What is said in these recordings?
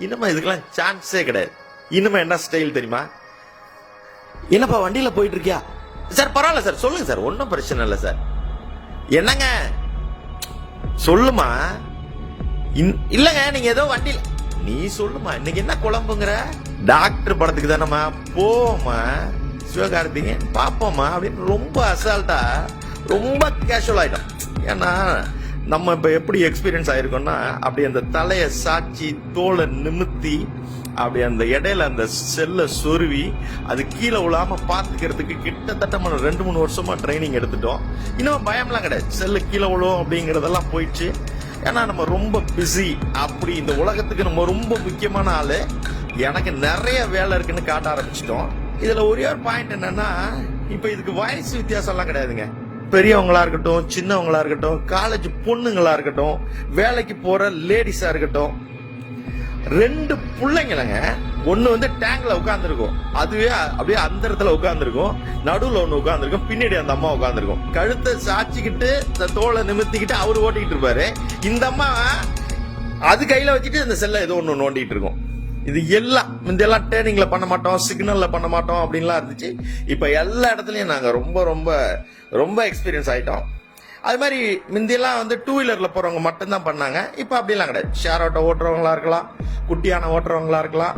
இனிமே இதுக்கெல்லாம் சான்ஸே கிடையாது. இனிமே என்ன ஸ்டைல் தெரியுமா? என்னப்பா வண்டியில போயிட்டு இருக்கியா சார்? பரவாயில்ல சார், சொல்லுங்க சார், ஒன்றும் பிரச்சனை இல்லை சார். என்னங்க சொல்லுமா? இல்லங்க நீங்க ஏதோ வண்டியில, நீ சொல்லுமா இன்னைக்கு என்ன குழம்புங்கிற? டாக்டர் படத்துக்கு தானம்மா, போமா சிவகார்த்திகேயன் பாப்போமா அப்படின்னு ரொம்ப அசால்ட்டா, ரொம்ப கேஷுவல் ஆயிட்டோம். ஏன்னா நம்ம இப்ப எப்படி எக்ஸ்பீரியன்ஸ் ஆயிருக்கோம்னா, அப்படி அந்த தலையை சாட்சி தோலை நிமித்தி அப்படி அந்த இடையில அந்த செல்ல சொருவி அது கீழே விழாம பாத்துக்கிறதுக்கு கிட்டத்தட்ட 2-3 வருஷமா ட்ரைனிங் எடுத்துட்டோம். இன்னும் பயம்லாம் கிடையாது, செல்லு கீழே விழும் அப்படிங்கறதெல்லாம் போயிடுச்சு. ஏன்னா நம்ம ரொம்ப பிஸி, அப்படி இந்த உலகத்துக்கு நம்ம ரொம்ப முக்கியமான ஆளு, எனக்கு நிறைய வேலை இருக்குன்னு காட்ட ஆரம்பிச்சிட்டோம். இதுல ஒரே ஒரு பாயிண்ட் என்னன்னா, இப்ப இதுக்கு வயசு வித்தியாசம் எல்லாம் கிடையாதுங்க. பெரியவங்களா இருக்கட்டும், சின்னவங்களா இருக்கட்டும், காலேஜ் பொண்ணுங்களா இருக்கட்டும், வேலைக்கு போற லேடிஸா இருக்கட்டும், 2 பிள்ளைங்களங்க. ஒண்ணு வந்து டேங்க்ல உட்கார்ந்துருக்கும், அதுவே அப்படியே அந்த இடத்துல உட்கார்ந்துருக்கும், நடுவுல ஒண்ணு உட்கார்ந்துருக்கும், பின்னாடி அந்த அம்மா உட்கார்ந்துருக்கும். கழுத்தை சாச்சிக்கிட்டு தோலை நிமித்திக்கிட்டு அவரு ஓட்டிக்கிட்டு இருப்பாரு. இந்த அம்மா அது கையில வச்சுட்டு இந்த செல்ல ஏதோ ஒண்ணு நோண்டிட்டு இருக்கும். இது எல்லாம் முந்தெல்லாம் டேர்னிங்ல பண்ண மாட்டோம், சிக்னல்ல பண்ண மாட்டோம் அப்படின்லாம் இருந்துச்சு. இப்ப எல்லா இடத்துலயும் நாங்க ரொம்ப ரொம்ப ரொம்ப எக்ஸ்பீரியன்ஸ் ஆயிட்டோம். அது மாதிரி முந்தியெல்லாம் வந்து 2 வீலர்ல போறவங்க மட்டும்தான் பண்ணாங்க. இப்ப அப்படிலாம் கிடையாது. ஷேர் ஆட்டோ ஓட்டுறவங்களா இருக்கலாம், குட்டியான ஓட்டுறவங்களா இருக்கலாம்,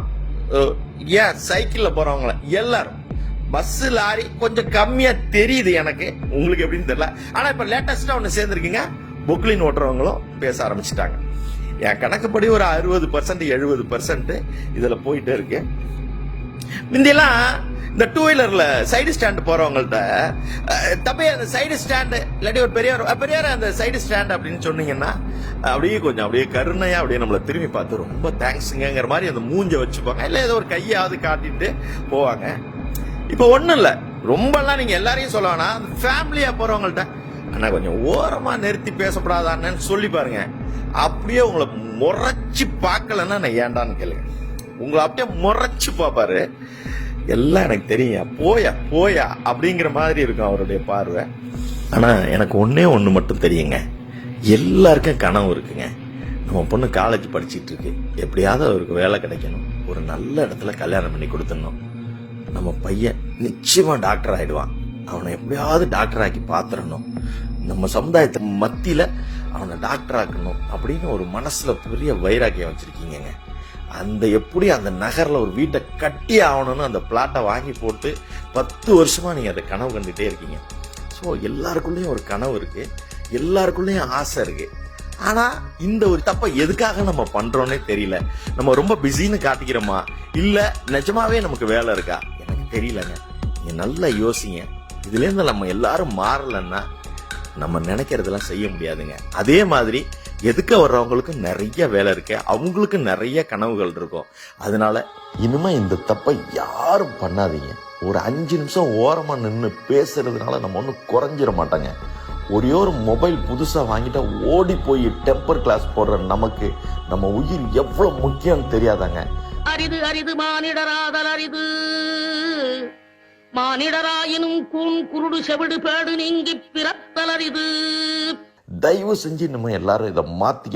ஏன் சைக்கிள்ல போறவங்கள, எல்லாரும். பஸ் லாரி கொஞ்சம் கம்மியா தெரியுது எனக்கு, உங்களுக்கு எப்படின்னு தெரியல. ஆனா இப்ப லேட்டஸ்டா ஒண்ணு சேர்ந்துருக்கீங்க, பொக்லின் ஓட்டுறவங்களும் பேச ஆரம்பிச்சுட்டாங்க. என் கணக்குப்படி ஒரு 60% 70% இதுல போயிட்டே இருக்கு. முந்தியெல்லாம் இந்த 2 வீலர்ல சைடு ஸ்டாண்ட் போறவங்கள்ட்ட தப்பே அந்த சைடு ஸ்டாண்டு இல்லாட்டி ஒரு பெரியார் அந்த சைடு ஸ்டாண்ட் அப்படின்னு சொன்னீங்கன்னா அப்படியே கொஞ்சம் அப்படியே கருணையா அப்படியே நம்மள திரும்பி பார்த்து ரொம்ப தேங்க்ஸுங்கிற மாதிரி அந்த மூஞ்ச வச்சுப்பாங்க, இல்ல ஏதோ ஒரு கையாவது காட்டிட்டு போவாங்க. இப்ப ஒண்ணும் இல்ல, ரொம்ப எல்லாம் நீங்க எல்லாரையும் சொல்ல வேணாம், அந்த ஃபேமிலியா போறவங்கள்ட்ட ஆனா கொஞ்சம் ஓரமா நிறுத்தி பேசப்படாதான்னு சொல்லி பாருங்க. அப்படியே உங்களை முறைச்சு பார்க்கலன்னா நான் ஏண்டான்னு கேளுங்க, உங்களை அப்படியே முறைச்சு பாப்பாரு. எல்லாம் எனக்கு தெரியும், போயா போயா அப்படிங்கிற மாதிரி இருக்கும் அவருடைய பார்வை. ஆனா எனக்கு ஒண்ணு மட்டும் தெரியுங்க, எல்லாருக்கும் கனவு இருக்குங்க. நம்ம பொண்ணு காலேஜ் படிச்சிட்டு இருக்கு, எப்படியாவது அவருக்கு வேலை கிடைக்கணும், ஒரு நல்ல இடத்துல கல்யாணம் பண்ணி கொடுத்துடணும், நம்ம பையன் நிச்சயமா டாக்டர் ஆயிடுவான், அவனை எப்படியாவது டாக்டர் ஆக்கி பாத்துறணும், நம்ம சமுதாயத்து மத்தியில அவனை டாக்டர் ஆக்கணும் அப்படின்னு ஒரு மனசுல பெரிய வைராக்கியம் வச்சிருக்கீங்க. அந்த எப்படி அந்த நகர்ல ஒரு வீட்டை கட்டி ஆகணும்னு அந்த பிளாட்டை வாங்கி போட்டு 10 வருஷமா நீங்க அதை கனவு கண்டுட்டே இருக்கீங்க. ஸோ எல்லாருக்குள்ளேயும் ஒரு கனவு இருக்கு, எல்லாருக்குள்ளேயும் ஆசை இருக்கு. ஆனா இந்த ஒரு தப்பை எதுக்காக நம்ம பண்றோம்னே தெரியல. நம்ம ரொம்ப பிஸின்னு காட்டிக்கிறோமா, இல்ல நிஜமாவே நமக்கு வேலை இருக்கா, எனக்கு தெரியலங்க. நீங்க நல்லா யோசிங்க. இதுல இருந்து நம்ம எல்லாரும் மாறலன்னா நம்ம நினைக்கிறதெல்லாம் செய்ய முடியாதுங்க. அதே மாதிரி எதுக்க வர்றவங்களுக்கு நிறைய வேலை இருக்கு, அவங்களுக்கு நிறைய கனவுகள் இருக்கும். அதனால இனிமே இந்த தப்பை யாரும் பண்ணாதீங்க. ஒரு 5 நிமிஷம் ஓரமா நின்று பேசுறதுனால நம்ம ஒன்றும் குறைஞ்சிட மாட்டாங்க. ஒரே ஒரு மொபைல் புதுசா வாங்கிட்டா ஓடி போய் டெம்பர் கிளாஸ் போடுற நமக்கு நம்ம உயிர் எவ்வளவு முக்கியம் தெரியாதாங்க. அரிது அரிது மானிடராதல் அரிது, மானிடராயினும் கூண் குருடு செவிடு பேடு நீங்கி பிறத்தல் அரிது. தயவு செஞ்சு நம்ம எல்லாரும் இதை மாத்திக்க